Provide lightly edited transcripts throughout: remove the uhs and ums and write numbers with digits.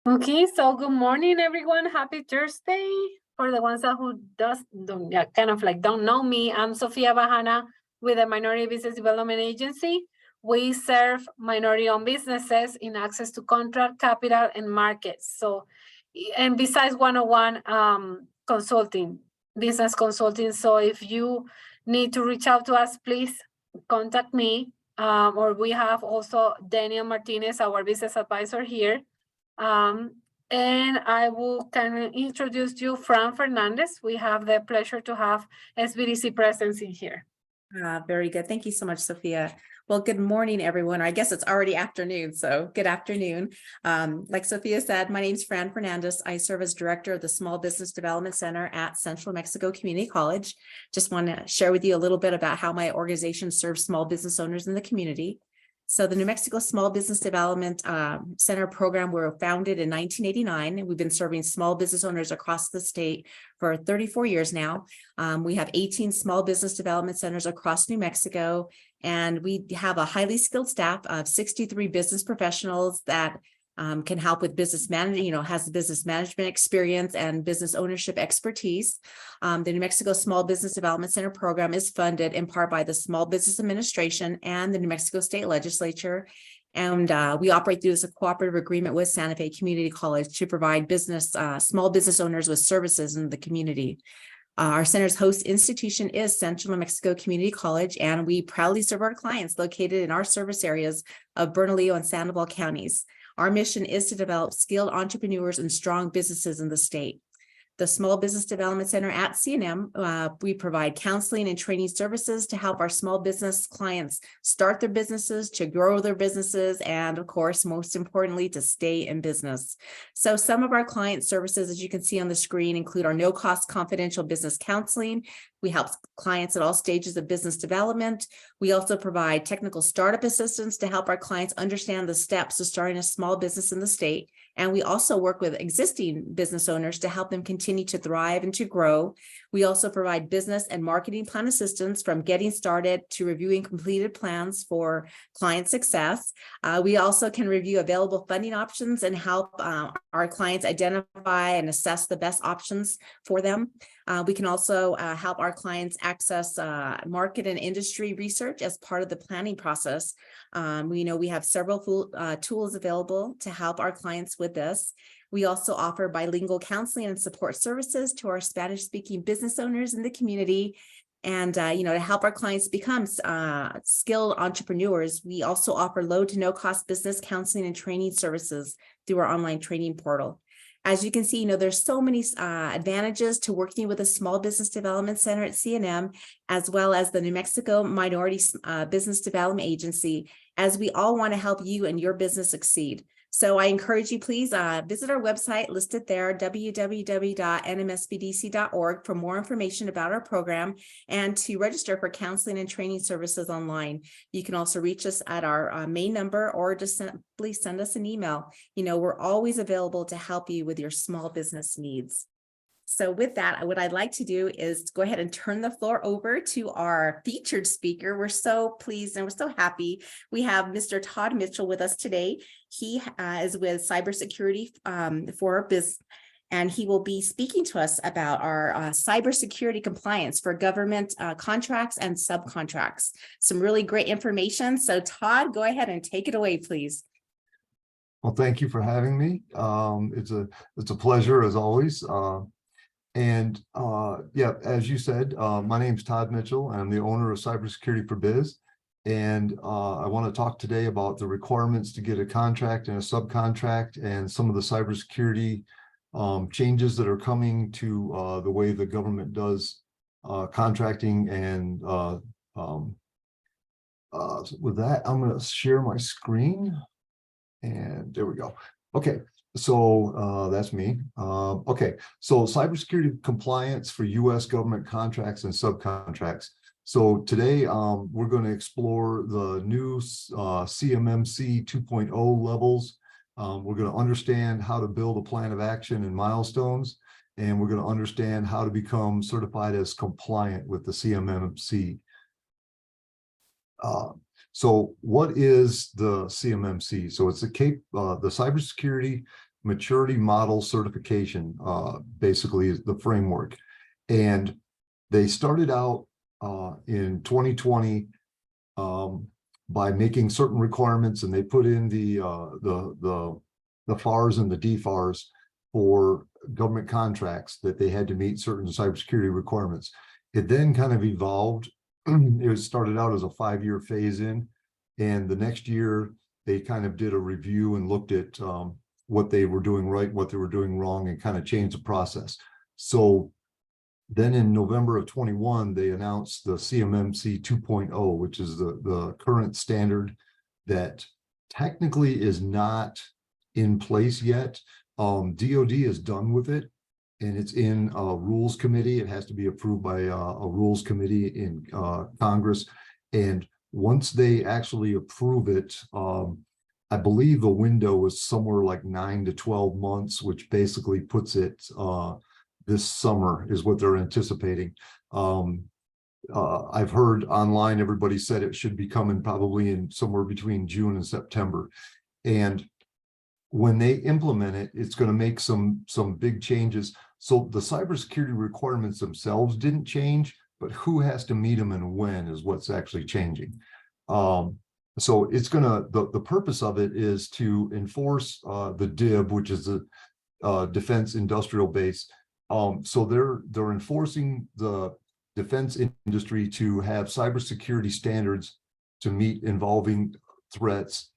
Okay, so good morning, everyone. Happy Thursday. For the ones that who don't know me, I'm Sofia Bahana with the Minority Business Development Agency. We serve minority-owned businesses in access to contract, capital, and markets. So, and besides one-on-one consulting, business consulting. So if you need to reach out to us, please contact me. Or we have also Daniel Martinez, our business advisor here. And I will kind of introduce you, Fran Fernandez. We have the pleasure to have SBDC presence in here. Very good. Thank you so much, Sophia. Well, good morning, everyone. I guess it's already afternoon, so good afternoon. Like Sophia said, my name is Fran Fernandez. I serve as director of the Small Business Development Center at Central Mexico Community College. Just want to share with you a little bit about how my organization serves small business owners in the community. So the New Mexico Small Business Development Center program were founded in 1989, and we've been serving small business owners across the state for 34 years now. We have 18 small business development centers across New Mexico, and we have a highly skilled staff of 63 business professionals that can help with business management, has the business management experience and business ownership expertise. The New Mexico Small Business Development Center program is funded in part by the Small Business Administration and the New Mexico State Legislature. And we operate through a cooperative agreement with Santa Fe Community College to provide small business owners with services in the community. Our center's host institution is Central New Mexico Community College, and we proudly serve our clients located in our service areas of Bernalillo and Sandoval counties. Our mission is to develop skilled entrepreneurs and strong businesses in the state. The Small Business Development Center at CNM, we provide counseling and training services to help our small business clients start their businesses, to grow their businesses, and of course, most importantly, to stay in business. So some of our client services, as you can see on the screen, include our no-cost confidential business counseling. We help clients at all stages of business development. We also provide technical startup assistance to help our clients understand the steps to starting a small business in the state. And we also work with existing business owners to help them continue to thrive and to grow. We also provide business and marketing plan assistance from getting started to reviewing completed plans for client success. We also can review available funding options and help our clients identify and assess the best options for them. We can also help our clients access market and industry research as part of the planning process. We have several tools available to help our clients with this. We also offer bilingual counseling and support services to our Spanish-speaking business owners in the community. And, to help our clients become skilled entrepreneurs, we also offer low to no cost business counseling and training services through our online training portal. As you can see, there's so many advantages to working with a Small Business Development Center at CNM, as well as the New Mexico Minority Business Development Agency, as we all want to help you and your business succeed. So I encourage you, please visit our website listed there, www.nmsbdc.org, for more information about our program and to register for counseling and training services online. You can also reach us at our main number or just simply send us an email. We're always available to help you with your small business needs. So with that, what I'd like to do is go ahead and turn the floor over to our featured speaker. We're so pleased and we're so happy. We have Mr. Todd Mitchell with us today. He is with Cybersecurity for Business, and he will be speaking to us about our cybersecurity compliance for government contracts and subcontracts. Some really great information. So Todd, go ahead and take it away, please. Well, thank you for having me. It's a pleasure as always. Yeah, as you said, my name is Todd Mitchell. I'm the owner of Cybersecurity for Biz. And I want to talk today about the requirements to get a contract and a subcontract and some of the cybersecurity changes that are coming to the way the government does contracting. And with that, I'm going to share my screen. And there we go. Okay. So that's me. Okay, so cybersecurity compliance for U.S. government contracts and subcontracts. So today we're going to explore the new CMMC 2.0 levels. We're going to understand how to build a plan of action and milestones, and we're going to understand how to become certified as compliant with the CMMC. So what is the CMMC? So it's the Cybersecurity maturity model certification, basically is the framework. And they started out in 2020 by making certain requirements, and they put in the FARs and the DFARs for government contracts that they had to meet certain cybersecurity requirements. It then kind of evolved. It started out as a 5-year phase in, and the next year they kind of did a review and looked at what they were doing right, what they were doing wrong, and kind of changed the process. So then in November of 21, they announced the CMMC 2.0, which is the current standard that technically is not in place yet. DOD is done with it, and it's in a rules committee. It has to be approved by a rules committee in Congress. And once they actually approve it, I believe the window is somewhere like 9 to 12 months, which basically puts it this summer is what they're anticipating. I've heard online, everybody said it should be coming probably in somewhere between June and September. And when they implement it, it's going to make some big changes. So the cybersecurity requirements themselves didn't change, but who has to meet them and when is what's actually changing. So it's going to, the purpose of it is to enforce the DIB, which is the Defense Industrial Base. So they're enforcing the defense industry to have cybersecurity standards to meet evolving threats.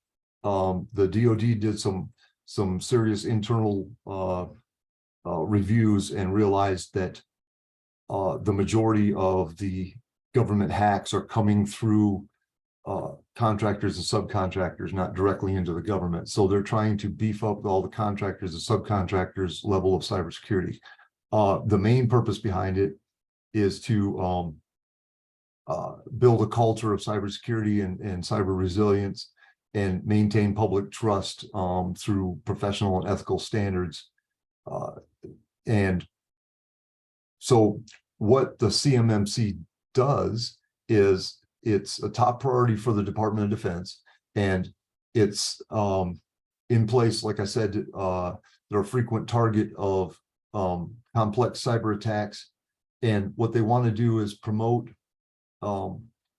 The DoD did some serious internal reviews and realized that the majority of the government hacks are coming through contractors and subcontractors, not directly into the government. So they're trying to beef up all the contractors and subcontractors level of cybersecurity. The main purpose behind it is to build a culture of cybersecurity and cyber resilience and maintain public trust through professional and ethical standards. And so what the CMMC does is it's a top priority for the Department of Defense, and it's in place, like I said, they're a frequent target of complex cyber attacks. And what they want to do is promote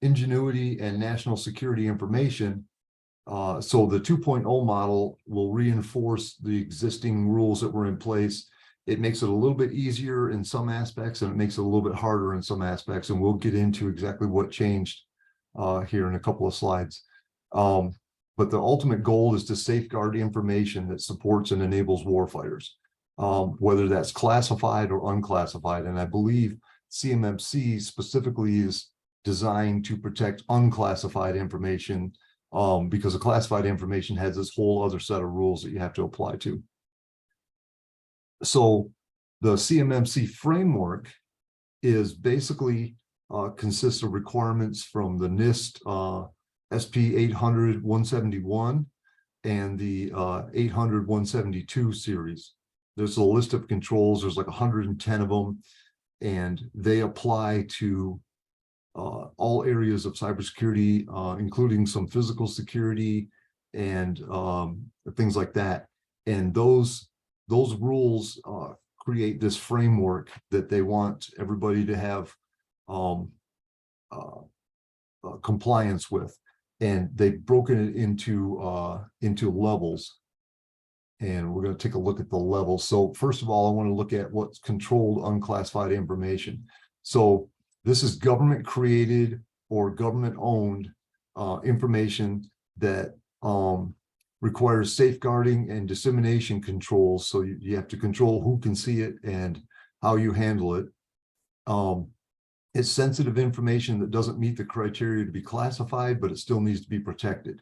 ingenuity and national security information. So the 2.0 model will reinforce the existing rules that were in place. It makes it a little bit easier in some aspects, and it makes it a little bit harder in some aspects. And we'll get into exactly what changed here in a couple of slides. But the ultimate goal is to safeguard information that supports and enables warfighters, whether that's classified or unclassified. And I believe CMMC specifically is designed to protect unclassified information, because the classified information has this whole other set of rules that you have to apply to. So the CMMC framework is basically consists of requirements from the NIST SP 800-171 and the 800-172 series. There's a list of controls. There's like 110 of them, and they apply to all areas of cybersecurity, including some physical security and things like that. And those rules create this framework that they want everybody to have compliance with, and they've broken it into levels. And we're going to take a look at the levels. So first of all, I want to look at what's controlled unclassified information. So this is government created or government owned information that requires safeguarding and dissemination controls. So you have to control who can see it and how you handle it. It's sensitive information that doesn't meet the criteria to be classified, but it still needs to be protected.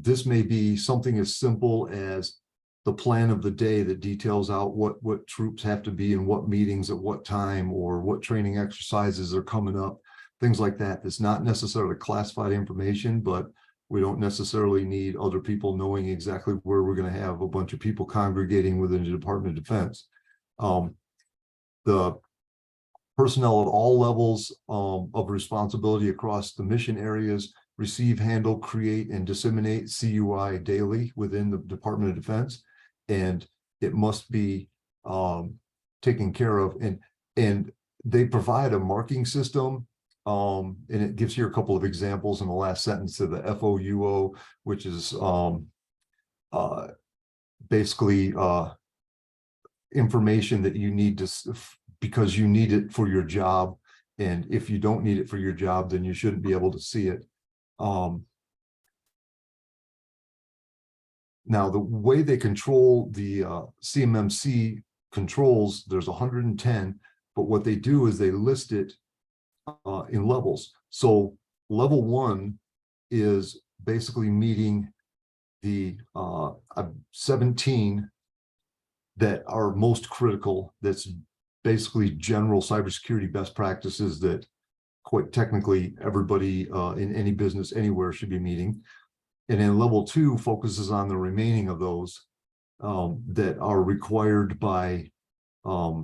This may be something as simple as the plan of the day that details out what troops have to be in what meetings at what time, or what training exercises are coming up, things like that. It's not necessarily classified information, but we don't necessarily need other people knowing exactly where we're going to have a bunch of people congregating within the Department of Defense. The personnel at all levels of responsibility across the mission areas receive, handle, create, and disseminate CUI daily within the Department of Defense. and it must be taken care of. And they provide a marking system, and it gives here a couple of examples in the last sentence of the FOUO, which is basically information that you need to, because you need it for your job. And if you don't need it for your job, then you shouldn't be able to see it. Now, the way they control the CMMC controls, there's 110, but what they do is they list it in levels. So level 1 is basically meeting the 17 that are most critical. That's basically general cybersecurity best practices that quite technically everybody in any business anywhere should be meeting. And then level 2 focuses on the remaining of those that are required by a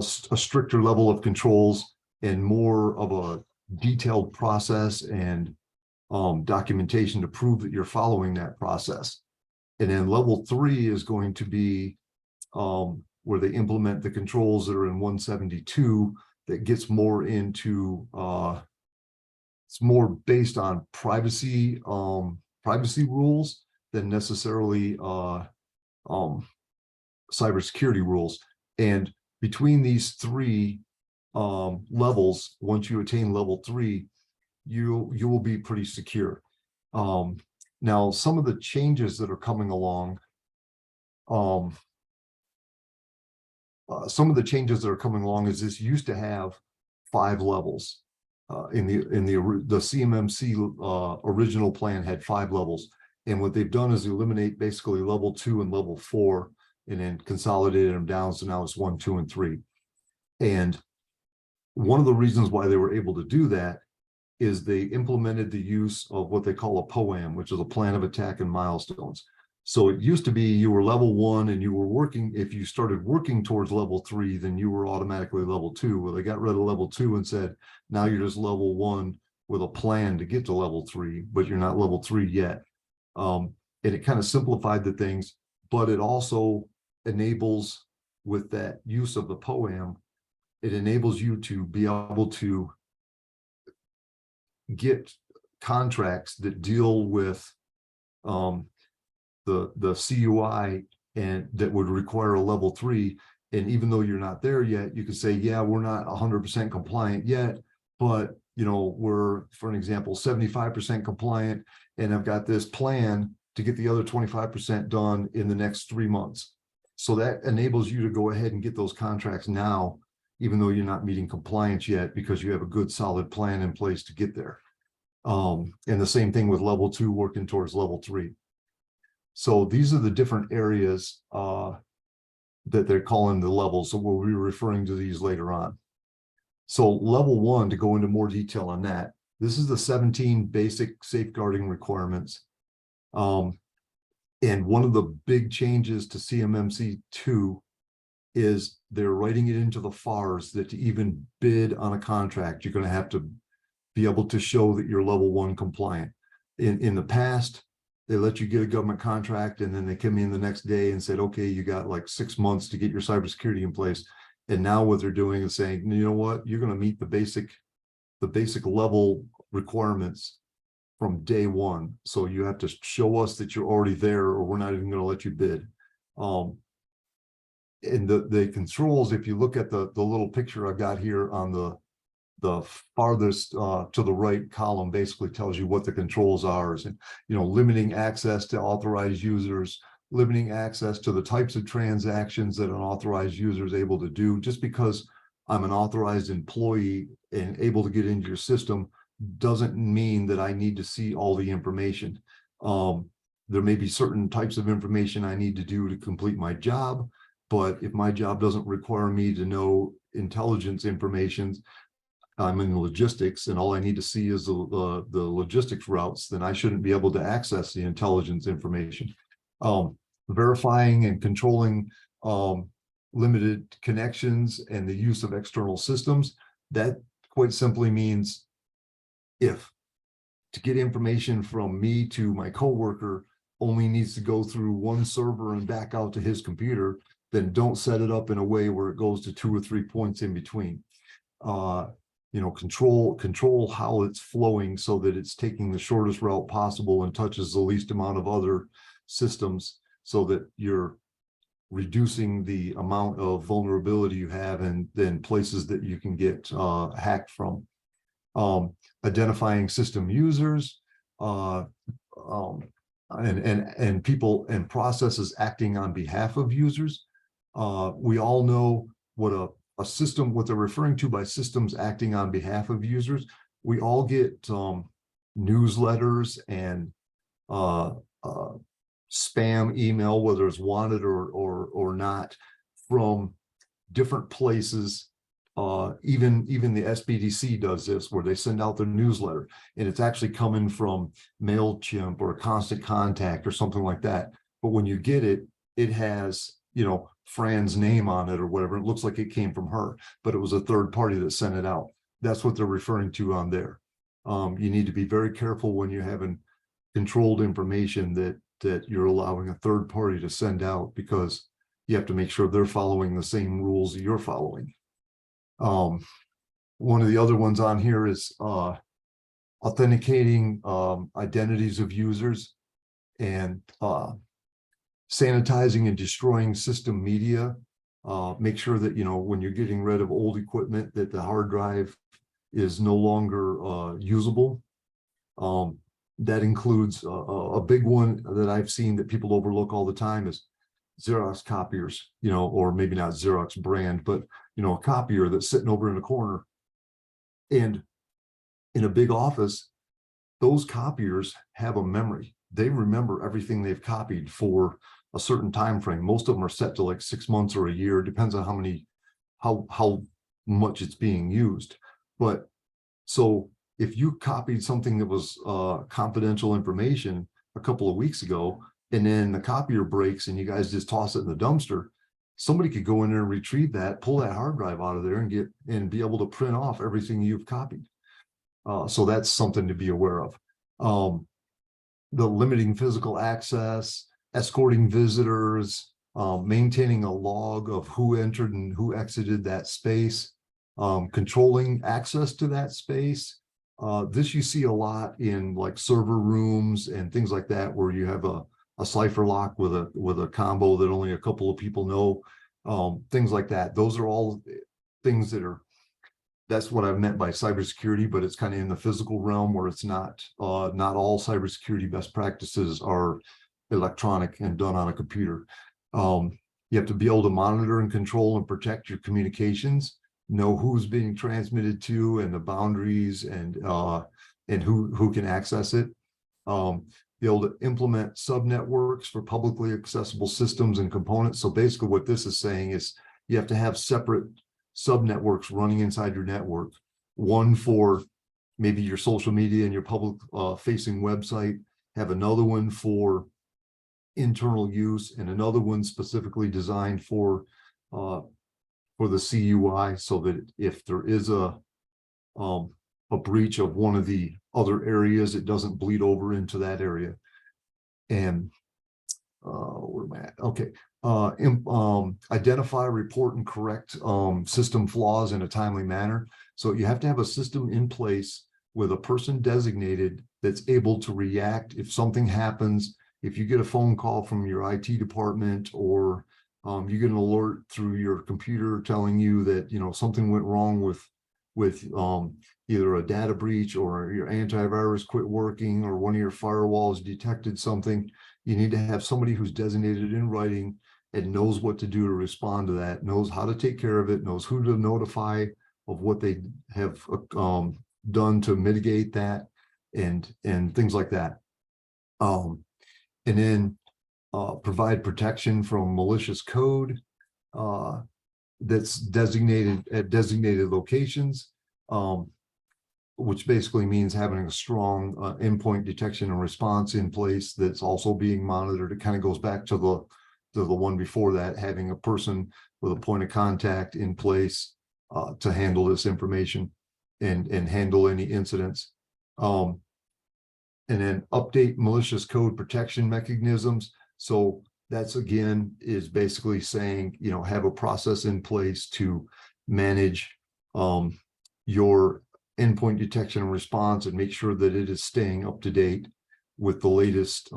stricter level of controls and more of a detailed process and documentation to prove that you're following that process. And then level 3 is going to be where they implement the controls that are in 172 that gets more into it's more based on privacy rules than necessarily cybersecurity rules. And between these 3 levels, once you attain level 3, you will be pretty secure. Now, some of the changes that are coming along, is this used to have 5 levels. In the CMMC original plan had 5 levels, and what they've done is eliminate basically level 2 and level 4, and then consolidated them down. So now it's 1, 2, and 3. And one of the reasons why they were able to do that is they implemented the use of what they call a POAM, which is a plan of attack and milestones. So it used to be you were level 1 and you were working, if you started working towards level 3, then you were automatically level 2. Well, they got rid of level 2 and said, now you're just level 1 with a plan to get to level 3, but you're not level 3 yet. And it kind of simplified the things, but it also enables, with that use of the POAM, it enables you to be able to get contracts that deal with the CUI and that would require a level 3. And even though you're not there yet, you could say, yeah, we're not 100% compliant yet, but you know, we're, for an example, 75% compliant, and I've got this plan to get the other 25% done in the next 3 months. So that enables you to go ahead and get those contracts now, even though you're not meeting compliance yet, because you have a good solid plan in place to get there. And the same thing with level 2 working towards level 3. So these are the different areas that they're calling the levels. So we'll be referring to these later on. So level 1, to go into more detail on that, this is the 17 basic safeguarding requirements. And one of the big changes to CMMC 2 is they're writing it into the FARs that to even bid on a contract, you're going to have to be able to show that you're level 1 compliant. In the past, they let you get a government contract and then they come in the next day and said, okay, you got like 6 months to get your cybersecurity in place. And now what they're doing is saying, you know what, you're going to meet the basic level requirements from day 1. So you have to show us that you're already there, or we're not even going to let you bid. And the controls, if you look at the little picture I've got here on the farthest to the right column, basically tells you what the controls are, and limiting access to authorized users, limiting access to the types of transactions that an authorized user is able to do. Just because I'm an authorized employee and able to get into your system doesn't mean that I need to see all the information. There may be certain types of information I need to do to complete my job, but if my job doesn't require me to know intelligence information, I'm in logistics and all I need to see is the logistics routes, then I shouldn't be able to access the intelligence information. Verifying and controlling limited connections and the use of external systems, that quite simply means if to get information from me to my coworker, only needs to go through one server and back out to his computer, then don't set it up in a way where it goes to 2 or 3 points in between. You know, control how it's flowing so that it's taking the shortest route possible and touches the least amount of other systems, so that you're reducing the amount of vulnerability you have and then places that you can get hacked from. Identifying system users, and people and processes acting on behalf of users. We all know what a system, what they're referring to by systems acting on behalf of users. We all get newsletters and spam email, whether it's wanted or not, from different places. Even the SBDC does this, where they send out their newsletter, and it's actually coming from MailChimp or Constant Contact or something like that. But when you get it, it has, you know, Fran's name on it or whatever. It looks like it came from her, but it was a third party that sent it out. That's what they're referring to on there. You need to be very careful when you're having controlled information that you're allowing a third party to send out, because you have to make sure they're following the same rules you're following. One of the other ones on here is authenticating identities of users, and sanitizing and destroying system media. Make sure that, you know, when you're getting rid of old equipment, that the hard drive is no longer usable. That includes a big one that I've seen that people overlook all the time is Xerox copiers, you know, or maybe not Xerox brand, but, you know, a copier that's sitting over in a corner. And in a big office, those copiers have a memory. They remember everything they've copied for a certain time frame. Most of them are set to like 6 months or a year. It depends on how much it's being used. But so if you copied something that was confidential information a couple of weeks ago, and then the copier breaks and you guys just toss it in the dumpster, somebody could go in there and retrieve that, pull that hard drive out of there and be able to print off everything you've copied. So that's something to be aware of. The limiting physical access, escorting visitors, maintaining a log of who entered and who exited that space, controlling access to that space. This you see a lot in like server rooms and things like that, where you have a cipher lock with a combo that only a couple of people know, things like that. Those are all things that's what I've meant by cybersecurity, but it's kind of in the physical realm, where it's not all cybersecurity best practices are electronic and done on a computer. You have to be able to monitor and control and protect your communications, know who's being transmitted to and the boundaries and who can access it. Be able to implement subnetworks for publicly accessible systems and components. So basically what this is saying is you have to have separate subnetworks running inside your network. One for maybe your social media and your public facing website, have another one for internal use, and another one specifically designed for the CUI, so that if there is a breach of one of the other areas, it doesn't bleed over into that area. And where am I at? Okay. Identify, report, and correct system flaws in a timely manner. So you have to have a system in place with a person designated that's able to react if something happens. If you get a phone call from your IT department, or you get an alert through your computer telling you that, you know, something went wrong with either a data breach, or your antivirus quit working, or one of your firewalls detected something, you need to have somebody who's designated in writing and knows what to do to respond to that, knows how to take care of it, knows who to notify of what they have done to mitigate that, and things like that. And then provide protection from malicious code that's designated at designated locations, which basically means having a strong endpoint detection and response in place that's also being monitored. It kind of goes back to the one before that, having a person with a point of contact in place to handle this information and handle any incidents. and then update malicious code protection mechanisms. So that's again is basically saying, you know, have a process in place to manage your endpoint detection and response and make sure that it is staying up to date with the latest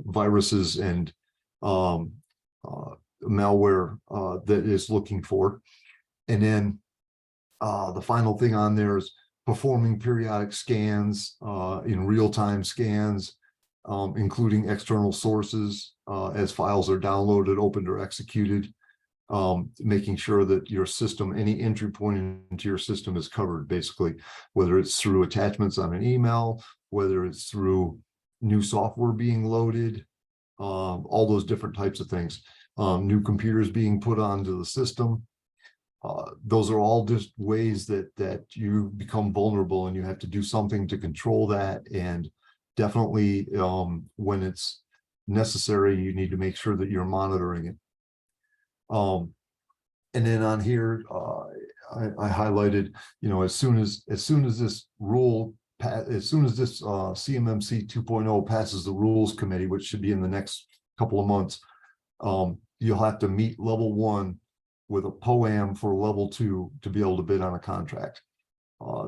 viruses and malware that is looking for. And then the final thing on there is performing periodic scans in real-time scans, including external sources as files are downloaded, opened, or executed, making sure that your system, any entry point into your system is covered, basically, whether it's through attachments on an email, whether it's through new software being loaded, all those different types of things, new computers being put onto the system. Those are all just ways that you become vulnerable, and you have to do something to control that. And definitely when it's necessary, you need to make sure that you're monitoring it. And then on here, I highlighted, you know, as soon as this rule, as soon as this CMMC 2.0 passes the rules committee, which should be in the next couple of months, you'll have to meet level 1 with a POAM for level 2 to be able to bid on a contract.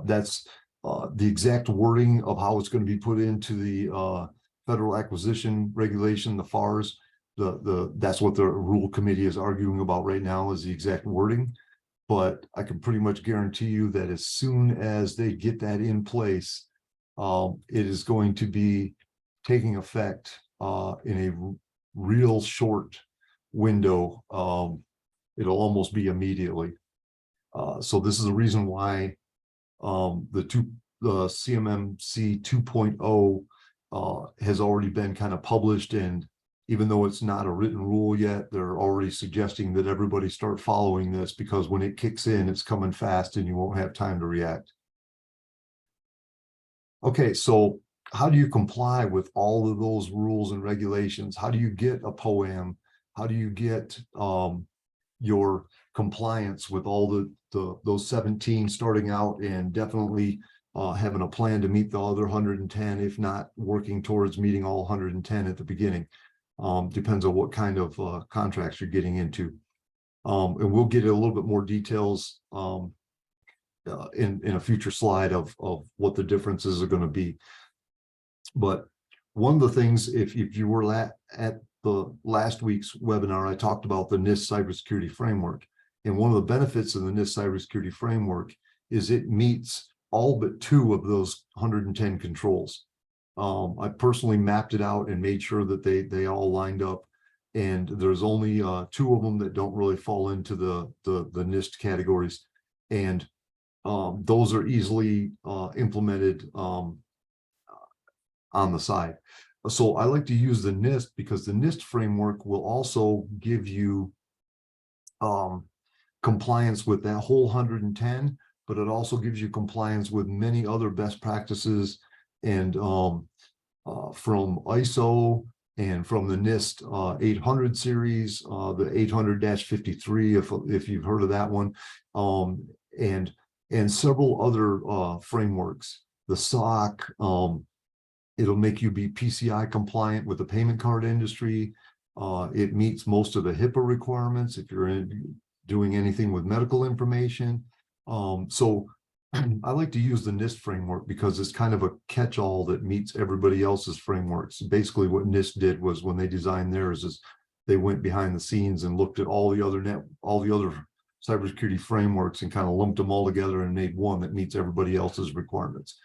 That's the exact wording of how it's going to be put into the Federal Acquisition Regulation, the FARs. That's what the rule committee is arguing about right now, is the exact wording. But I can pretty much guarantee you that as soon as they get that in place, it is going to be taking effect in a real short window. It'll almost be immediately. So this is the reason why the CMMC 2.0 has already been kind of published, and even though it's not a written rule yet, they're already suggesting that everybody start following this, because when it kicks in, it's coming fast and you won't have time to react. Okay, so how do you comply with all of those rules and regulations? How do you get a POAM? How do you get your compliance with all those 17 starting out, and definitely having a plan to meet the other 110, if not working towards meeting all 110 at the beginning? Depends on what kind of contracts you're getting into. And we'll get a little bit more details in a future slide of what the differences are going to be. But one of the things, if you were at the last week's webinar, I talked about the NIST cybersecurity framework. And one of the benefits of the NIST cybersecurity framework is it meets all but 2 of those 110 controls. I personally mapped it out and made sure that they all lined up, and there's only 2 of them that don't really fall into the NIST categories, and those are easily implemented on the side. So I like to use the NIST because the NIST framework will also give you compliance with that whole 110, but it also gives you compliance with many other best practices, and from ISO and from the NIST 800 series, the 800-53, if you've heard of that one, and several other frameworks. The SOC, it'll make you be PCI compliant with the payment card industry. It meets most of the HIPAA requirements if you're doing anything with medical information. So I like to use the NIST framework because it's kind of a catch-all that meets everybody else's frameworks. Basically, what NIST did was, when they designed theirs, is they went behind the scenes and looked at all the other cybersecurity frameworks and kind of lumped them all together and made one that meets everybody else's requirements.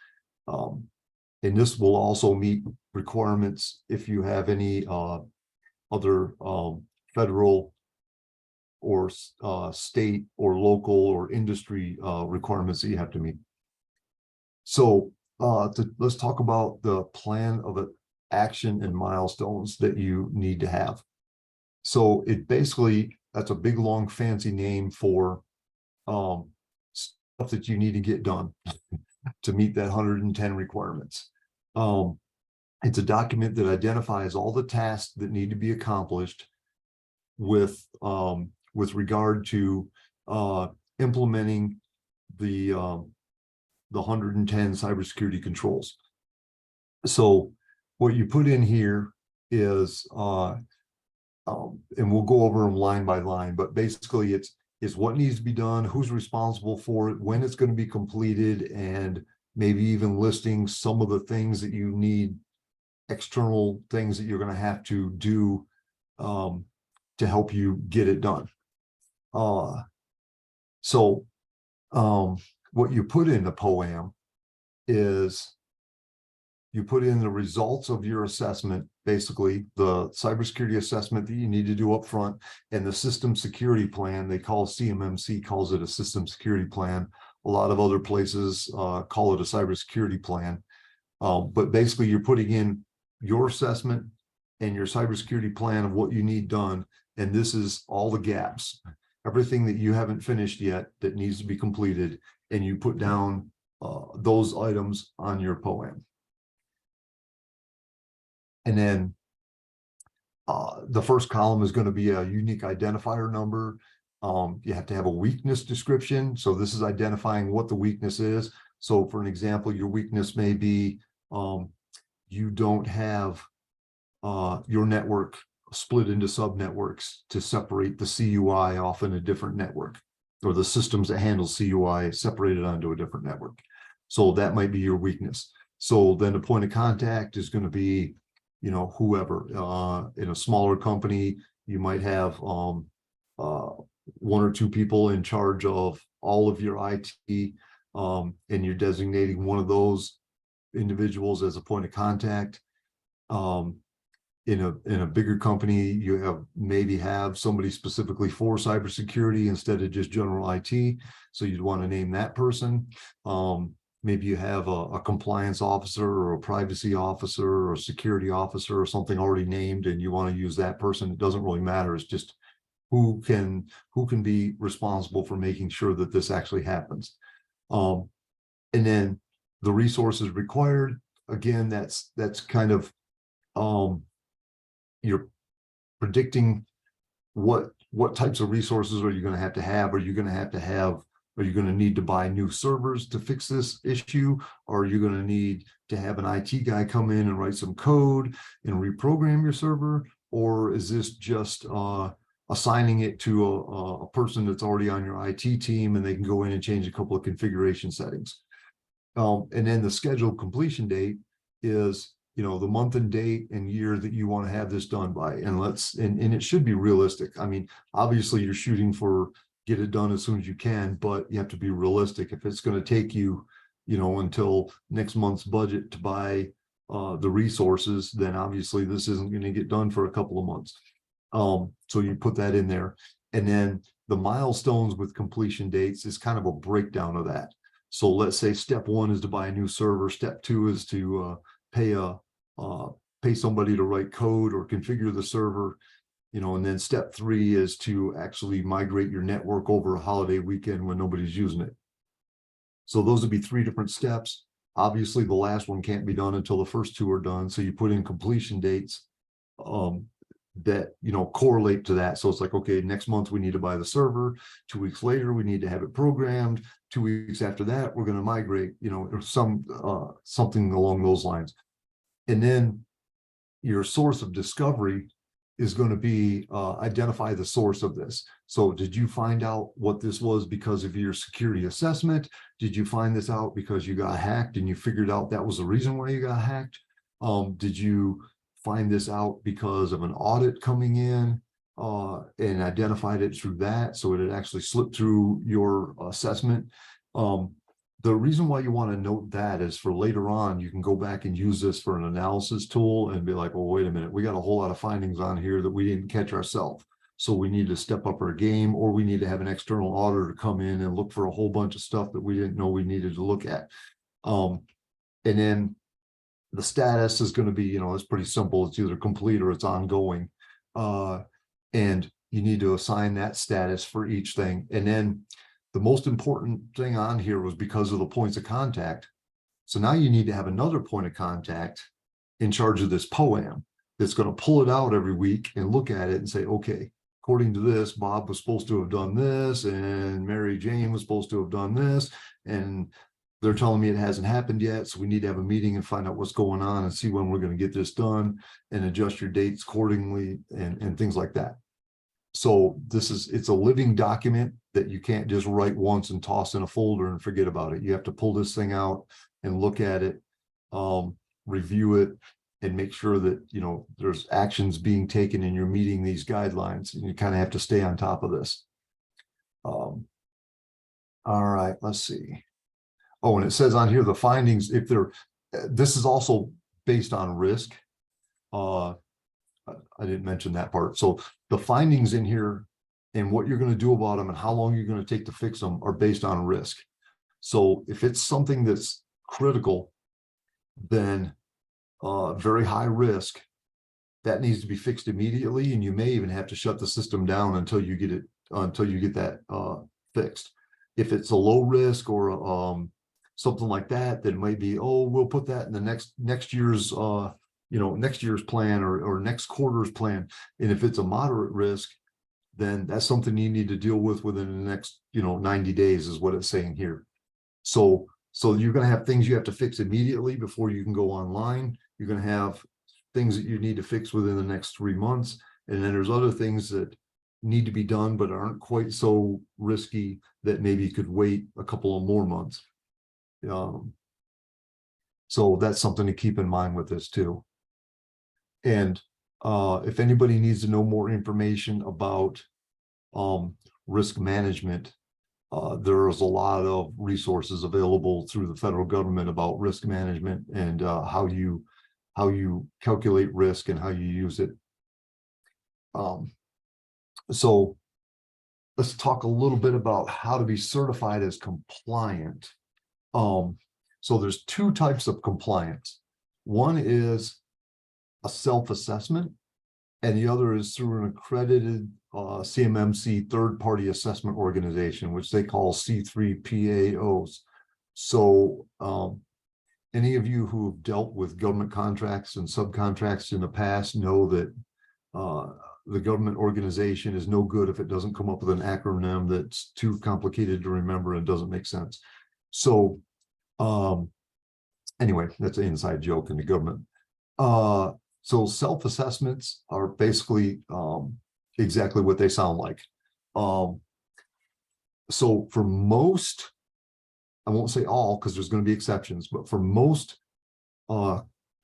And this will also meet requirements if you have any other federal or state or local or industry requirements that you have to meet. So let's talk about the plan of action and milestones that you need to have. So it basically, that's a big, long, fancy name for stuff that you need to get done to meet that 110 requirements. It's a document that identifies all the tasks that need to be accomplished with regard to implementing the the 110 cybersecurity controls. So what you put in here is, and we'll go over them line by line, but basically it's what needs to be done, who's responsible for it, when it's going to be completed, and maybe even listing some of the things that you need, external things that you're going to have to do to help you get it done. What you put in the POAM is you put in the results of your assessment, basically the cybersecurity assessment that you need to do up front, and the system security plan. They call CMMC, calls it a system security plan. A lot of other places call it a cybersecurity plan. But basically you're putting in your assessment and your cybersecurity plan of what you need done. And this is all the gaps, everything that you haven't finished yet that needs to be completed. And you put down those items on your POAM. And then the first column is going to be a unique identifier number. You have to have a weakness description. So this is identifying what the weakness is. So for an example, your weakness may be you don't have your network split into sub networks to separate the CUI off in a different network, or the systems that handle CUI separated onto a different network. So that might be your weakness. So then the point of contact is going to be, you know, whoever. In a smaller company, you might have 1 or 2 people in charge of all of your IT, and you're designating one of those individuals as a point of contact. In a bigger company, you have maybe have somebody specifically for cybersecurity instead of just general IT. So you'd want to name that person. Maybe you have a compliance officer or a privacy officer or a security officer or something already named, and you want to use that person. It doesn't really matter. It's just who can be responsible for making sure that this actually happens. And then the resources required. Again, that's kind of you're predicting what types of resources are you going to have. Are you going to need to buy new servers to fix this issue? Or are you going to need to have an IT guy come in and write some code and reprogram your server? Or is this just assigning it to a person that's already on your IT team and they can go in and change a couple of configuration settings? And then the scheduled completion date is, you know, the month and date and year that you want to have this done by. And it should be realistic. I mean, obviously you're shooting for get it done as soon as you can, but you have to be realistic. If it's going to take you, you know, until next month's budget to buy the resources, then obviously this isn't going to get done for a couple of months. So you put that in there. And then the milestones with completion dates is kind of a breakdown of that. So let's say step 1 is to buy a new server. Step 2 is to pay somebody to write code or configure the server, you know, and then step 3 is to actually migrate your network over a holiday weekend when nobody's using it. So those would be 3 different steps. Obviously, the last one can't be done until the first 2 are done. So you put in completion dates that, you know, correlate to that. So it's like, okay, next month we need to buy the server. 2 weeks later, we need to have it programmed. 2 weeks after that, we're going to migrate, you know, or something along those lines. And then your source of discovery is going to be identify the source of this. So did you find out what this was because of your security assessment? Did you find this out because you got hacked and you figured out that was the reason why you got hacked? Did you find this out because of an audit coming in and identified it through that? So it had actually slipped through your assessment. The reason why you want to note that is for later on, you can go back and use this for an analysis tool and be like, well, wait a minute, we got a whole lot of findings on here that we didn't catch ourselves. So we need to step up our game, or we need to have an external auditor come in and look for a whole bunch of stuff that we didn't know we needed to look at. And then the status is going to be, you know, it's pretty simple. It's either complete or it's ongoing. And you need to assign that status for each thing. And then the most important thing on here was because of the points of contact. So now you need to have another point of contact in charge of this POAM that's going to pull it out every week and look at it and say, okay, according to this, Bob was supposed to have done this, and Mary Jane was supposed to have done this, and they're telling me it hasn't happened yet, so we need to have a meeting and find out what's going on and see when we're going to get this done and adjust your dates accordingly and things like that. So it's a living document that you can't just write once and toss in a folder and forget about it. You have to pull this thing out and look at it, review it, and make sure that, you know, there's actions being taken and you're meeting these guidelines, and you kind of have to stay on top of this. All right, let's see. Oh, and it says on here, the findings, if they're, this is also based on risk. I didn't mention that part. So the findings in here and what you're going to do about them and how long you're going to take to fix them are based on risk. So if it's something that's critical, then very high risk, that needs to be fixed immediately, and you may even have to shut the system down until you get it that fixed. If it's a low risk or something like that, then maybe, oh, we'll put that in the next year's next year's plan or next quarter's plan. And if it's a moderate risk, then that's something you need to deal with within the next 90 days is what it's saying here. So you're going to have things you have to fix immediately before you can go online. You're going to have things that you need to fix within the next 3 months. And then there's other things that need to be done, but aren't quite so risky that maybe could wait a couple of more months. So that's something to keep in mind with this too. And if anybody needs to know more information about risk management, there's a lot of resources available through the federal government about risk management and how you calculate risk and how you use it. So let's talk a little bit about how to be certified as compliant. So there's two types of compliance. One is a self-assessment, and the other is through an accredited CMMC third-party assessment organization, which they call C3PAOs. So any of you who have dealt with government contracts and subcontracts in the past know that the government organization is no good if it doesn't come up with an acronym that's too complicated to remember and doesn't make sense. So anyway, that's an inside joke in the government. So self-assessments are basically exactly what they sound like. So for most, I won't say all because there's going to be exceptions, but for most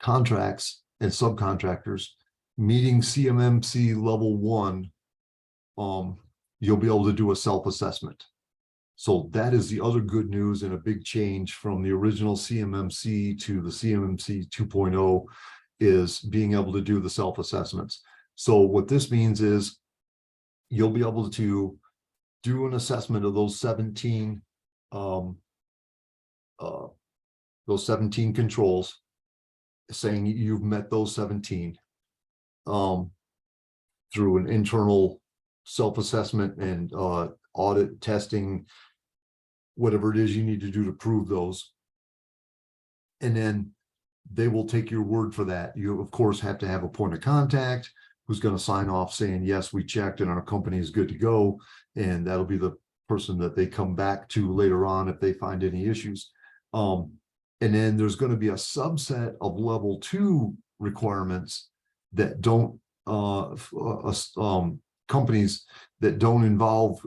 contracts and subcontractors meeting CMMC level 1, you'll be able to do a self-assessment. So that is the other good news and a big change from the original CMMC to the CMMC 2.0 is being able to do the self-assessments. So what this means is you'll be able to do an assessment of those 17 controls, saying you've met those 17 through an internal self-assessment and audit, testing, whatever it is you need to do to prove those. And then they will take your word for that. You, of course, have to have a point of contact who's going to sign off saying, yes, we checked and our company is good to go. And that'll be the person that they come back to later on if they find any issues. And then there's going to be a subset of level 2 requirements that don't, companies that don't involve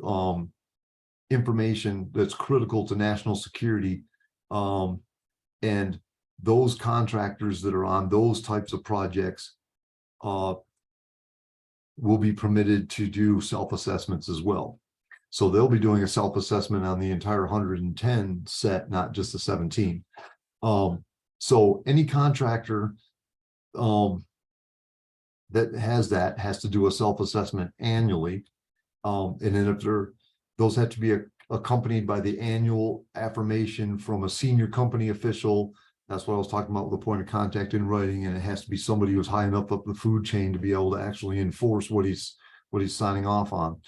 information that's critical to national security. And those contractors that are on those types of projects will be permitted to do self-assessments as well. So they'll be doing a self-assessment on the entire 110 set, not just the 17. So any contractor that has to do a self-assessment annually. And then if those have to be accompanied by the annual affirmation from a senior company official. That's what I was talking about with the point of contact in writing, and it has to be somebody who's high enough up the food chain to be able to actually enforce what he's signing off on.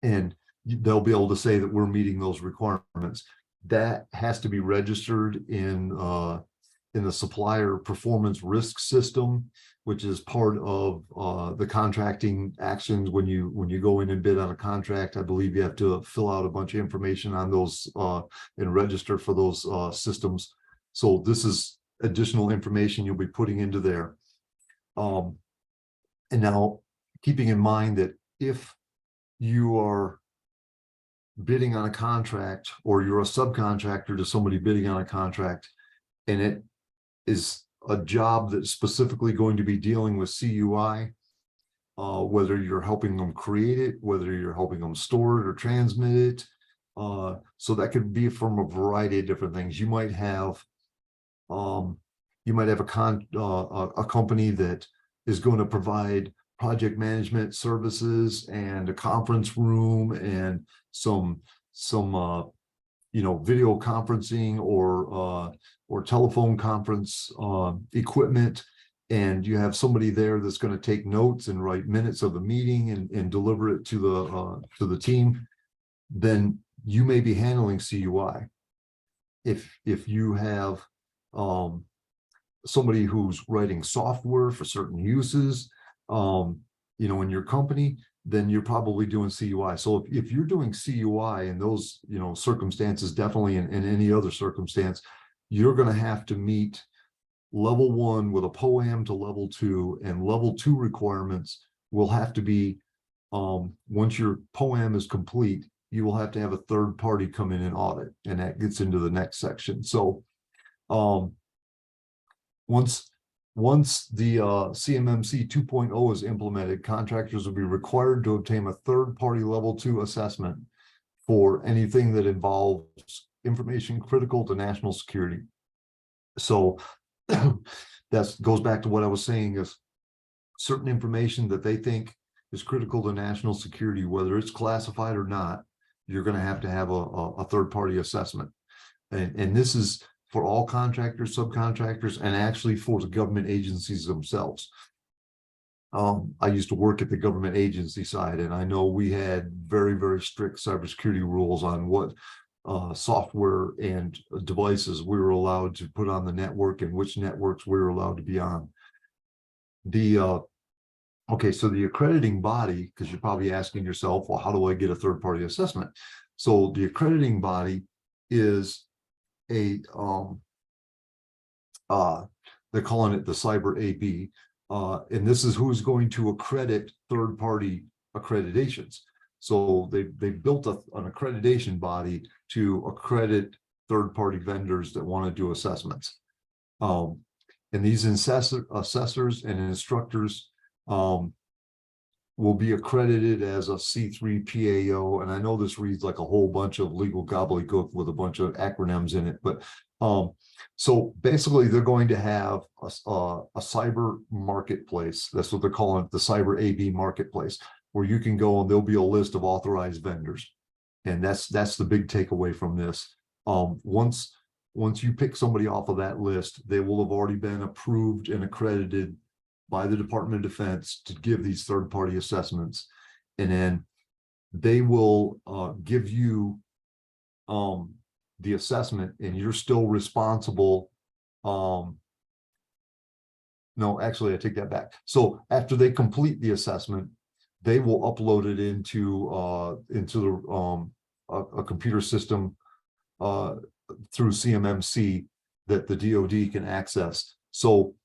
And they'll be able to say that we're meeting those requirements. That has to be registered in in the supplier performance risk system, which is part of the contracting actions. When you go in and bid on a contract, I believe you have to fill out a bunch of information on those and register for those systems. So this is additional information you'll be putting into there. And now, keeping in mind that if you are bidding on a contract, or you're a subcontractor to somebody bidding on a contract, and it is a job that's specifically going to be dealing with CUI, whether you're helping them create it, whether you're helping them store it or transmit it. So that could be from a variety of different things. You might have a company that is going to provide project management services and a conference room and some video conferencing or telephone conference equipment, and you have somebody there that's going to take notes and write minutes of the meeting and deliver it to the team. Then you may be handling CUI. If you have somebody who's writing software for certain uses, in your company, then you're probably doing CUI. So if you're doing CUI in those, circumstances, definitely in any other circumstance, you're going to have to meet level 1 with a POAM to level 2, and level 2 requirements will have to be, once your POAM is complete, you will have to have a third party come in and audit, and that gets into the next section. So once the CMMC 2.0 is implemented, contractors will be required to obtain a third-party level 2 assessment for anything that involves information critical to national security. So that goes back to what I was saying, is certain information that they think is critical to national security, whether it's classified or not, you're going to have a third-party assessment. And this is for all contractors, subcontractors, and actually for the government agencies themselves. I used to work at the government agency side, and I know we had very, very strict cybersecurity rules on what software and devices we were allowed to put on the network and which networks we were allowed to be on. Okay, so the accrediting body, because you're probably asking yourself, well, how do I get a third-party assessment? So the accrediting body is they're calling it the Cyber AB, and this is who's going to accredit third-party accreditations. So they built an accreditation body to accredit third-party vendors that want to do assessments. And these assessors and instructors will be accredited as a C3 PAO. And I know this reads like a whole bunch of legal gobbledygook with a bunch of acronyms in it, but so basically they're going to have a cyber marketplace. That's what they're calling it, the Cyber AB marketplace, where you can go and there'll be a list of authorized vendors. And that's the big takeaway from this. Once you pick somebody off of that list, they will have already been approved and accredited by the Department of Defense to give these third-party assessments. And then they will give you the assessment, and you're still responsible. No, actually, I take that back. So after they complete the assessment, they will upload it into a computer system through CMMC that the DoD can access. So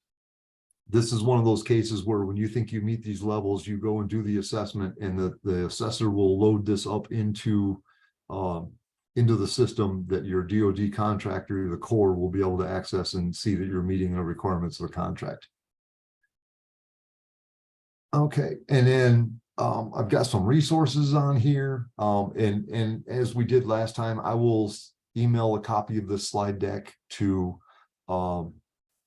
this is one of those cases where when you think you meet these levels, you go and do the assessment, and the assessor will load this up into the system that your DoD contractor, the Corps, will be able to access and see that you're meeting the requirements of the contract. Okay, and then I've got some resources on here, and as we did last time, I will email a copy of this slide deck to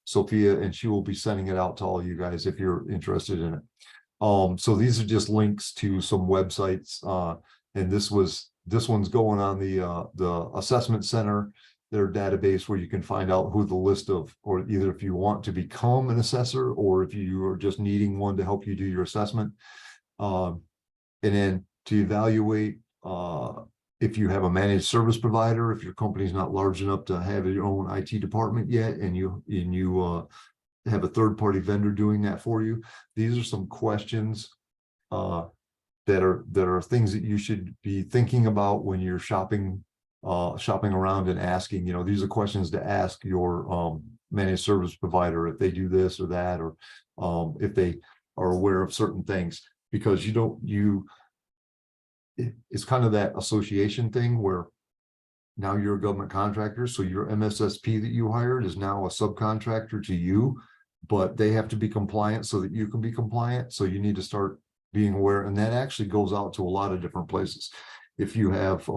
Sophia, and she will be sending it out to all you guys if you're interested in it. So these are just links to some websites, and this one's going on the Assessment Center, their database, where you can find out who the list of, or either if you want to become an assessor or if you are just needing one to help you do your assessment. And then to evaluate if you have a managed service provider, if your company's not large enough to have your own IT department yet, and you have a third-party vendor doing that for you, these are some questions that are things that you should be thinking about when you're shopping around and asking. These are questions to ask your managed service provider if they do this or that, or if they are aware of certain things, because it's kind of that association thing where now you're a government contractor, so your MSSP that you hired is now a subcontractor to you, but they have to be compliant so that you can be compliant. So you need to start being aware, and that actually goes out to a lot of different places. If you have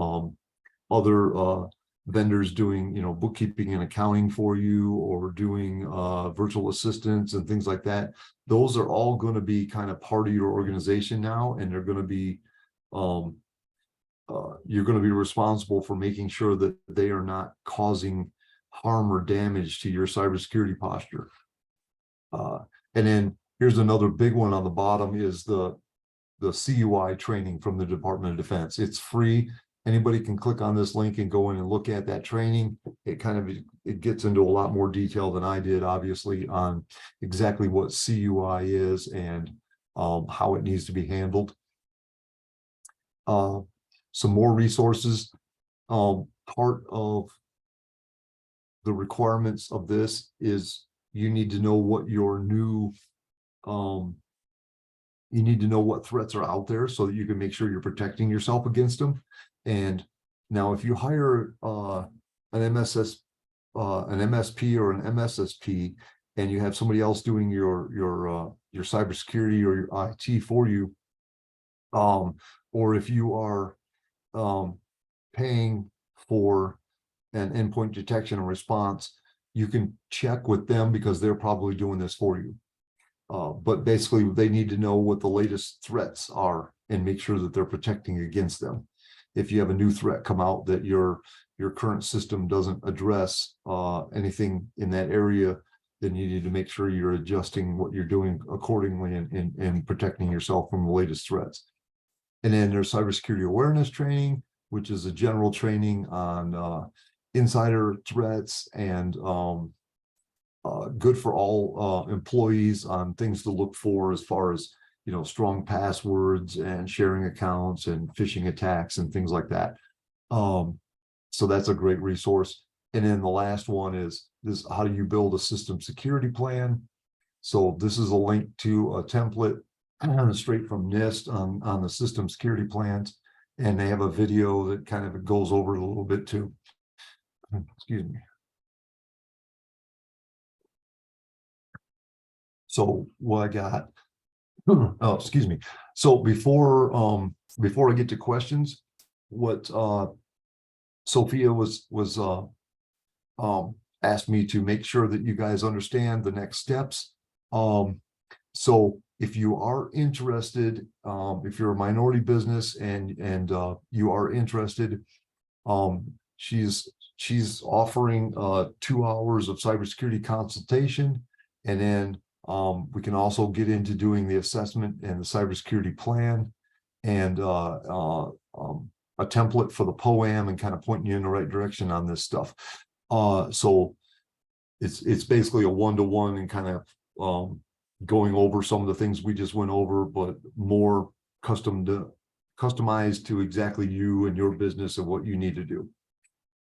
other vendors doing, bookkeeping and accounting for you, or doing virtual assistants and things like that, those are all going to be kind of part of your organization now, and they're going to be you're going to be responsible for making sure that they are not causing harm or damage to your cybersecurity posture. And then here's another big one on the bottom is the CUI training from the Department of Defense. It's free. Anybody can click on this link and go in and look at that training. It gets into a lot more detail than I did, obviously, on exactly what CUI is and how it needs to be handled. Some more resources. Part of the requirements of this is you need to know what your new you need to know what threats are out there so that you can make sure you're protecting yourself against them. And now if you hire an MSP or an MSSP, and you have somebody else doing your cybersecurity or your IT for you, or if you are paying for an endpoint detection and response, you can check with them because they're probably doing this for you. But basically, they need to know what the latest threats are and make sure that they're protecting against them. If you have a new threat come out that your current system doesn't address anything in that area, then you need to make sure you're adjusting what you're doing accordingly and protecting yourself from the latest threats. And then there's cybersecurity awareness training, which is a general training on insider threats and good for all employees on things to look for as far as, strong passwords and sharing accounts and phishing attacks and things like that. So that's a great resource. And then the last one is this: how do you build a system security plan? So this is a link to a template straight from NIST on the system security plans. And they have a video that kind of goes over it a little bit too. Excuse me. So what I got, oh, excuse me. So before I get to questions, what Sophia was asked me to make sure that you guys understand the next steps. So if you are interested, if you're a minority business and you are interested, she's offering 2 hours of cybersecurity consultation, and then we can also get into doing the assessment and the cybersecurity plan and a template for the POAM and kind of pointing you in the right direction on this stuff. So it's basically a one-to-one and kind of going over some of the things we just went over, but more customized to exactly you and your business and what you need to do.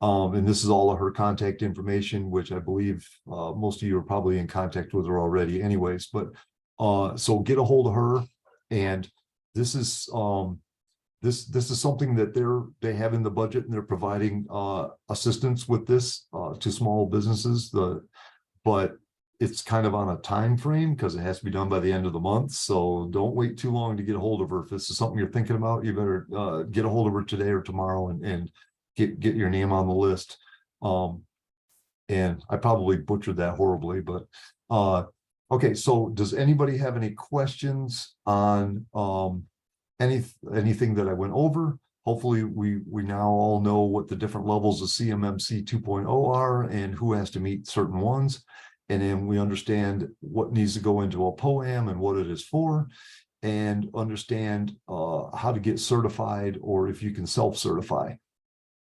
And this is all of her contact information, which I believe most of you are probably in contact with her already anyways, but so get a hold of her. And this is this is something that they have in the budget, and they're providing assistance with this to small businesses. But it's kind of on a time frame because it has to be done by the end of the month. So don't wait too long to get a hold of her. If this is something you're thinking about, you better get a hold of her today or tomorrow and get your name on the list. And I probably butchered that horribly, but okay. So does anybody have any questions on anything that I went over? Hopefully we now all know what the different levels of CMMC 2.0 are and who has to meet certain ones. And then we understand what needs to go into a POAM and what it is for, and understand how to get certified, or if you can self-certify.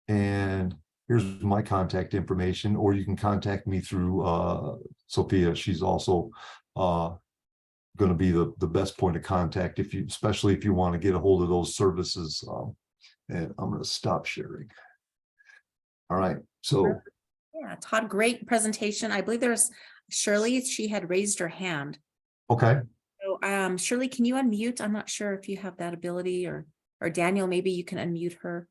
And here's my contact information, or you can contact me through Sophia. She's also going to be the best point of contact if you, especially if you want to get a hold of those services. And I'm going to stop sharing. All right. So Yeah, Todd, great presentation. I believe there's Shirley. She had raised her hand. okay. So Shirley, can you unmute? I'm not sure if you have that ability, or Daniel, maybe you can unmute her.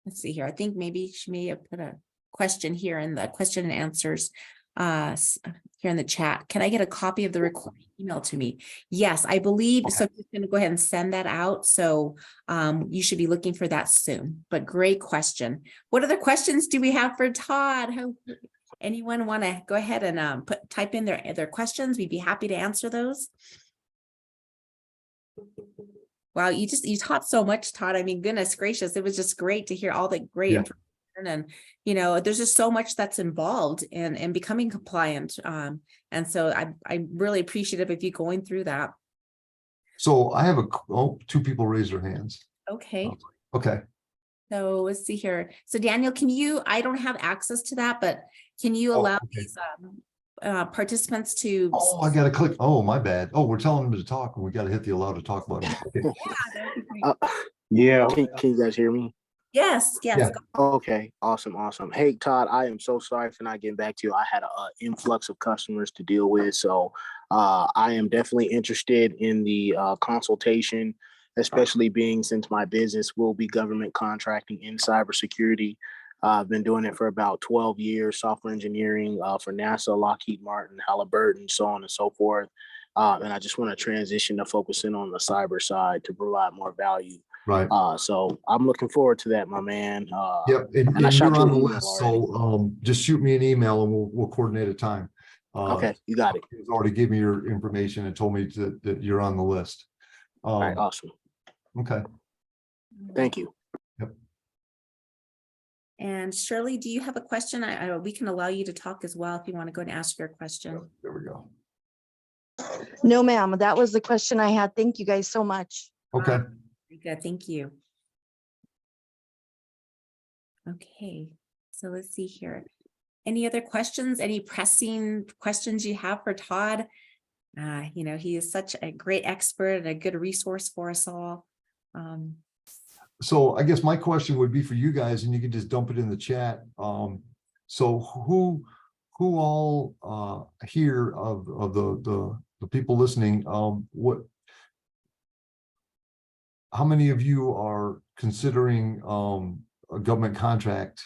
Let's see here. I think maybe she may have put a question here in the question and answers here in the chat. Can I get a copy of the recording email to me? Yes, I believe so. I'm just going to go ahead and send that out. So you should be looking for that soon. But great question. What other questions do we have for Todd? Anyone want to go ahead and type in their questions? We'd be happy to answer those. Wow, you taught so much, Todd. I mean, goodness gracious, it was just great to hear all the great information. And, you know, there's just so much that's involved in becoming compliant. And so I'm really appreciative of you going through that. So I have two people raise their hands. Okay. Okay. So let's see here. So Daniel, I don't have access to that, but can you allow these participants to? Oh, I got to click. Oh, my bad. Oh, we're telling them to talk and we got to hit the allow to talk button. Okay. Yeah. Can you guys hear me? Yes. Yeah. Okay. Awesome. Hey, Todd, I am so sorry for not getting back to you. I had an influx of customers to deal with. So I am definitely interested in the consultation, especially being since my business will be government contracting in cybersecurity. I've been doing it for about 12 years, software engineering for NASA, Lockheed Martin, Halliburton, so on and so forth. And I just want to transition to focusing on the cyber side to provide more value. Right. So I'm looking forward to that, my man. Yep. And I shot you're you on an the email list. already. So just shoot me an email and we'll coordinate a time. Okay, you got it. He's already gave me your information and told me that you're on the list. All right, awesome. Okay. Thank you. Yep. And Shirley, do you have a question? We can allow you to talk as well if you want to go and ask your question. There we go. No, ma'am. That was the question I had. Thank you guys so much. Okay. Good. Thank you. Okay. So let's see here. Any other questions? Any pressing questions you have for Todd? You know, he is such a great expert and a good resource for us all. So I guess my question would be for you guys, and you can just dump it in the chat. So who all here of the people listening, how many of you are considering a government contract?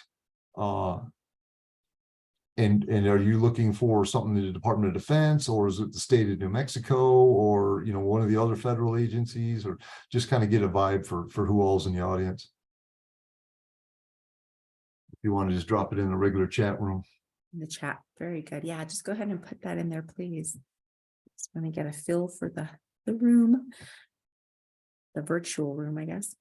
And are you looking for something in the Department of Defense, or is it the state of New Mexico, or one of the other federal agencies, or just kind of get a vibe for who all's in the audience? If you want to just drop it in the regular chat room. In the chat. Very good. Yeah, just go ahead and put that in there, please. Just want to get a feel for the room, the virtual room, I guess.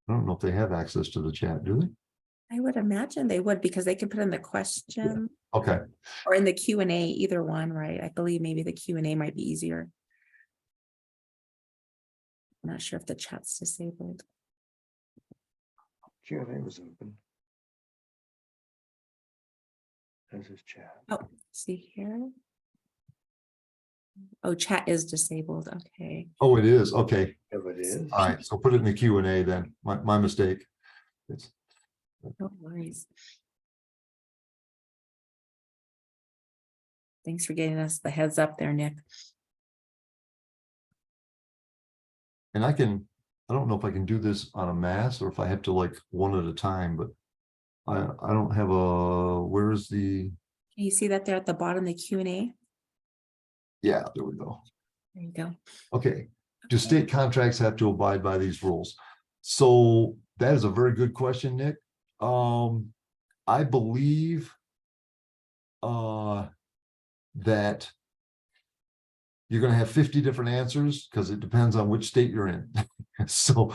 I don't know if they have access to the chat, do they? I would imagine they would, because they can put in the question. Yeah. Okay. Or in the Q&A, either one, right? I believe maybe the Q&A might be easier. I'm not sure if the chat's disabled. Q&A was open. There's his chat. Oh, see here. Oh, chat is disabled. Okay. Oh, it is. Okay. Oh, it is. All right. So put it in the Q&A then. My mistake. No worries. Thanks for getting us the heads up there, Nick. And I don't know if I can do this on a mass or if I have to like one at a time, but I don't have where is the? Can you see that there at the bottom, the Q&A? Yeah, there we go. There you go. Okay. Do state contracts have to abide by these rules? So that is a very good question, Nick. I believe that you're going to have 50 different answers because it depends on which state you're in. So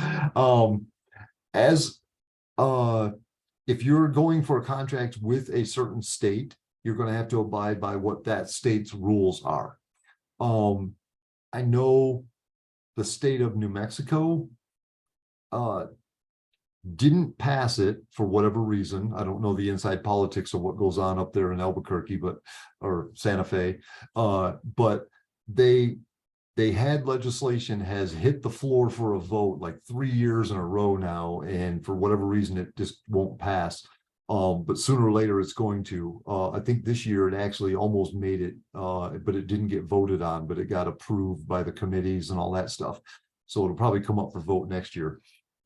if you're going for a contract with a certain state, you're going to have to abide by what that state's rules are. I know the state of New Mexico didn't pass it for whatever reason. I don't know the inside politics of what goes on up there in Albuquerque, or Santa Fe, but they had legislation has hit the floor for a vote like 3 years in a row now, and for whatever reason it just won't pass. But sooner or later it's going to. I think this year it actually almost made it, but it didn't get voted on, but it got approved by the committees and all that stuff. So it'll probably come up for vote next year,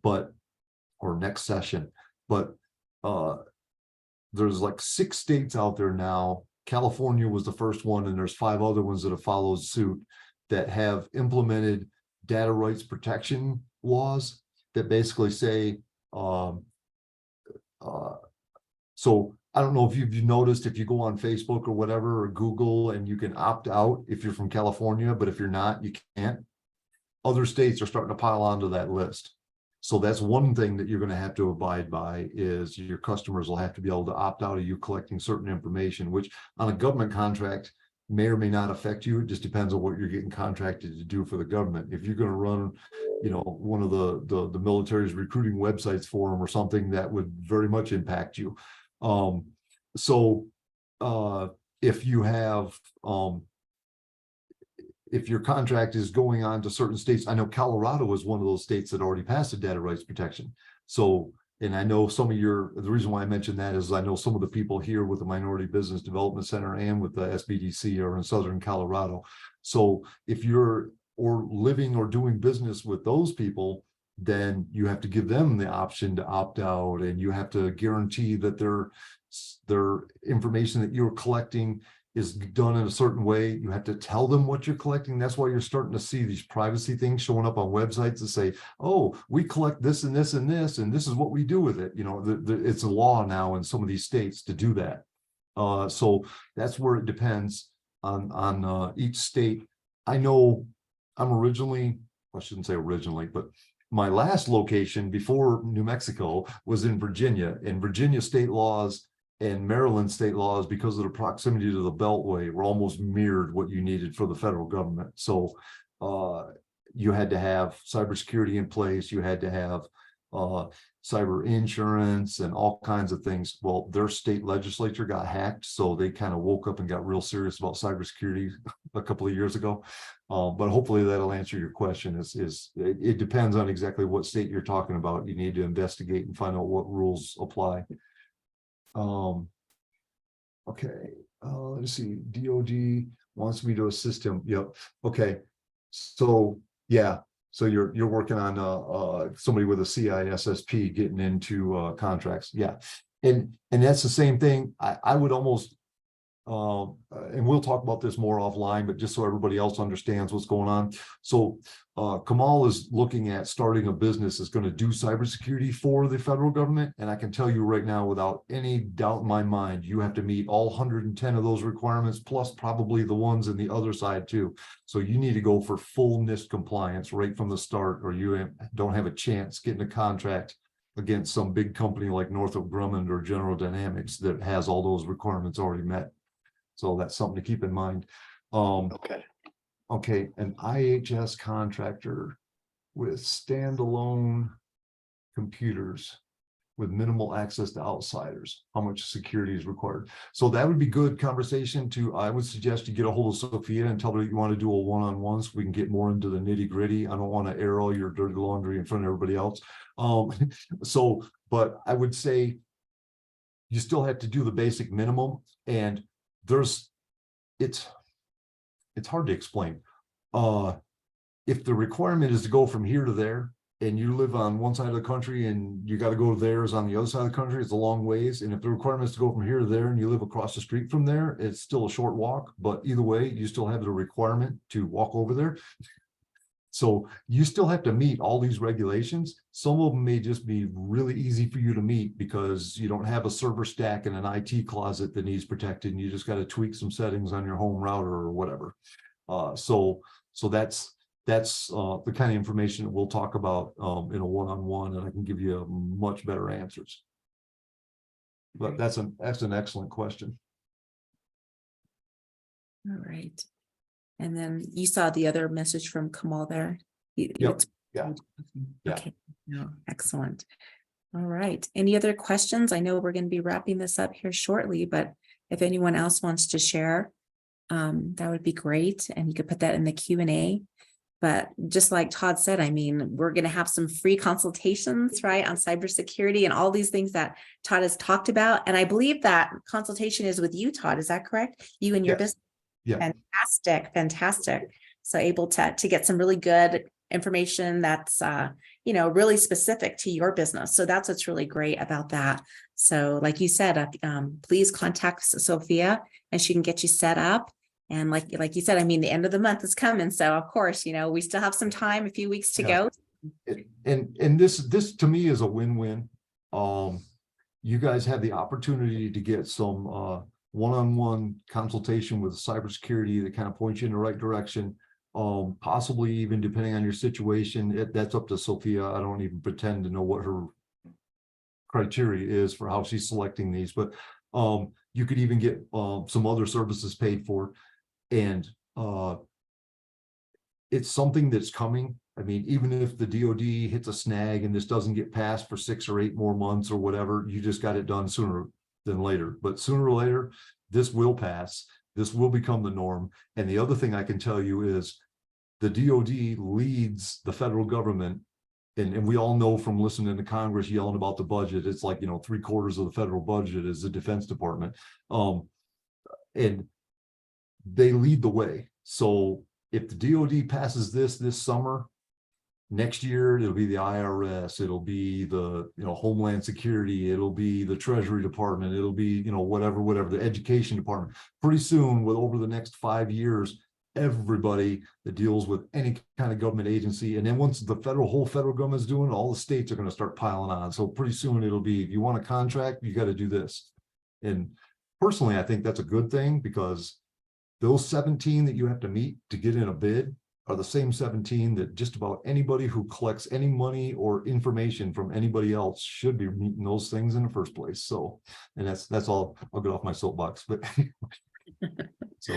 or next session. But there's like 6 states out there now. California was the first one, and there's 5 other ones that have followed suit that have implemented data rights protection laws that basically say, so I don't know if you've noticed, if you go on Facebook or whatever, or Google, and you can opt out if you're from California, but if you're not, you can't. Other states are starting to pile onto that list. So that's one thing that you're going to have to abide by, is your customers will have to be able to opt out of you collecting certain information, which on a government contract may or may not affect you. It just depends on what you're getting contracted to do for the government. If you're going to run, one of the military's recruiting websites for them or something, that would very much impact you. If you have, if your contract is going on to certain states, I know Colorado was one of those states that already passed the data rights protection. So, and I know some of the reason why I mentioned that is I know some of the people here with the Minority Business Development Center and with the SBDC are in Southern Colorado. So if you're living or doing business with those people, then you have to give them the option to opt out, and you have to guarantee that their information that you're collecting is done in a certain way. You have to tell them what you're collecting. That's why you're starting to see these privacy things showing up on websites that say, oh, we collect this and this and this, and this is what we do with it. It's a law now in some of these states to do that. So that's where it depends on each state. I know I'm originally, I shouldn't say originally, but my last location before New Mexico was in Virginia, and Virginia state laws and Maryland state laws, because of the proximity to the Beltway, were almost mirrored what you needed for the federal government. So you had to have cybersecurity in place. You had to have cyber insurance and all kinds of things. Well, their state legislature got hacked, so they kind of woke up and got real serious about cybersecurity a couple of years ago. But hopefully that'll answer your question. It depends on exactly what state you're talking about. You need to investigate and find out what rules apply. Okay, let's see. DOD wants me to assist him. Yep. Okay. So yeah. So you're working on somebody with a CISSP getting into contracts. Yeah. And that's the same thing. I would almost and we'll talk about this more offline, but just so everybody else understands what's going on. So Kamal is looking at starting a business that's going to do cybersecurity for the federal government. And I can tell you right now, without any doubt in my mind, you have to meet all 110 of those requirements, plus probably the ones in the other side too. So you need to go for full NIST compliance right from the start, or you don't have a chance getting a contract against some big company like Northrop Grumman or General Dynamics that has all those requirements already met. So that's something to keep in mind. Okay, an IHS contractor with standalone computers with minimal access to outsiders. How much security is required? So that would be good conversation I would suggest you get a hold of Sophia and tell her you want to do a one-on-one so we can get more into the nitty-gritty. I don't want to air all your dirty laundry in front of everybody else. But I would say you still have to do the basic minimum, and it's hard to explain. If the requirement is to go from here to there, and you live on one side of the country and you got to go to theirs on the other side of the country, it's a long ways. And if the requirement is to go from here to there and you live across the street from there, it's still a short walk, but either way, you still have the requirement to walk over there. So you still have to meet all these regulations. Some of them may just be really easy for you to meet because you don't have a server stack in an IT closet that needs protected, and you just got to tweak some settings on your home router or whatever. So that's the kind of information that we'll talk about in a one-on-one, and I can give you much better answers. But that's an excellent question. All right. And then you saw the other message from Kamal there. Yep, yeah. Yeah. Okay, no, excellent. All right. Any other questions? I know we're going to be wrapping this up here shortly, but if anyone else wants to share, that would be great. And you could put that in the Q&A. But just like Todd said, I mean, we're going to have some free consultations, right, on cybersecurity and all these things that Todd has talked about. And I believe that consultation is with you, Todd. Is that correct? You and your Yes. business. Yeah. Fantastic, fantastic. So able to get some really good information that's really specific to your business. So that's what's really great about that. So like you said, please contact Sophia and she can get you set up. And like you said, I mean, the end of the month is coming. So of course, we still have some time, a few weeks to go. And this to me is a win-win. You guys have the opportunity to get some one-on-one consultation with cybersecurity that kind of points you in the right direction. Possibly even depending on your situation, that's up to Sophia. I don't even pretend to know what her criteria is for how she's selecting these, but you could even get some other services paid for. And it's something that's coming. I mean, even if the DoD hits a snag and this doesn't get passed for 6 or 8 more months or whatever, you just got it done sooner than later. But sooner or later, this will pass. This will become the norm. And the other thing I can tell you is the DoD leads the federal government. And we all know from listening to Congress yelling about the budget, it's like, 3/4 of the federal budget is the Defense Department. And they lead the way. So if the DoD passes this summer, next year it'll be the IRS, it'll be the Homeland Security, it'll be the Treasury Department, it'll be whatever the Education Department. Pretty soon, with over the next 5 years, everybody that deals with any kind of government agency, and then once the whole federal government's doing it, all the states are going to start piling on. So pretty soon it'll be, if you want a contract, you got to do this. And personally, I think that's a good thing, because those 17 that you have to meet to get in a bid are the same 17 that just about anybody who collects any money or information from anybody else should be meeting those things in the first place. So, and that's all. I'll get off my soapbox, but so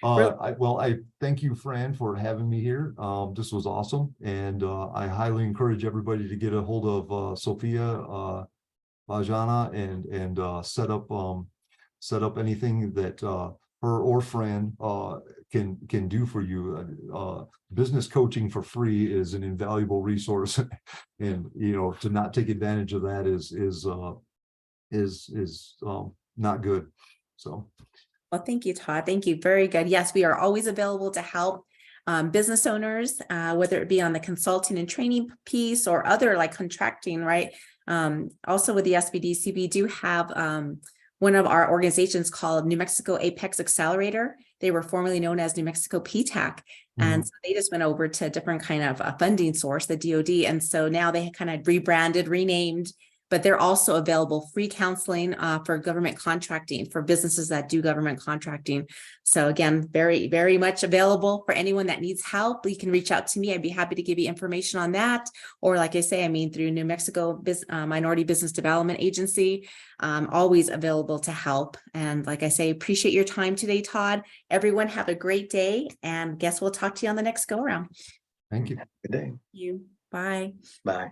I thank you, Fran, for having me here. This was awesome, and I highly encourage everybody to get a hold of Sophia Bajana and set up anything that her or Fran can do for you. Business coaching for free is an invaluable resource, and to not take advantage of that is not good. So. Well, thank you, Todd. Thank you. Very good. Yes, we are always available to help business owners, whether it be on the consulting and training piece or other like contracting, right? Also with the SBDC, we do have one of our organizations called New Mexico Apex Accelerator. They were formerly known as New Mexico PTAC. And so they just went over to a different kind of a funding source, the DoD. And so now they kind of rebranded, renamed, but they're also available free counseling for government contracting, for businesses that do government contracting. So again, very, very much available for anyone that needs help. You can reach out to me. I'd be happy to give you information on that. Or like I say, through New Mexico Minority Business Development Agency, always available to help. And like I say, appreciate your time today, Todd. Everyone have a great day, and guess we'll talk to you on the next go around. Thank you. Good day. You. Bye. Bye.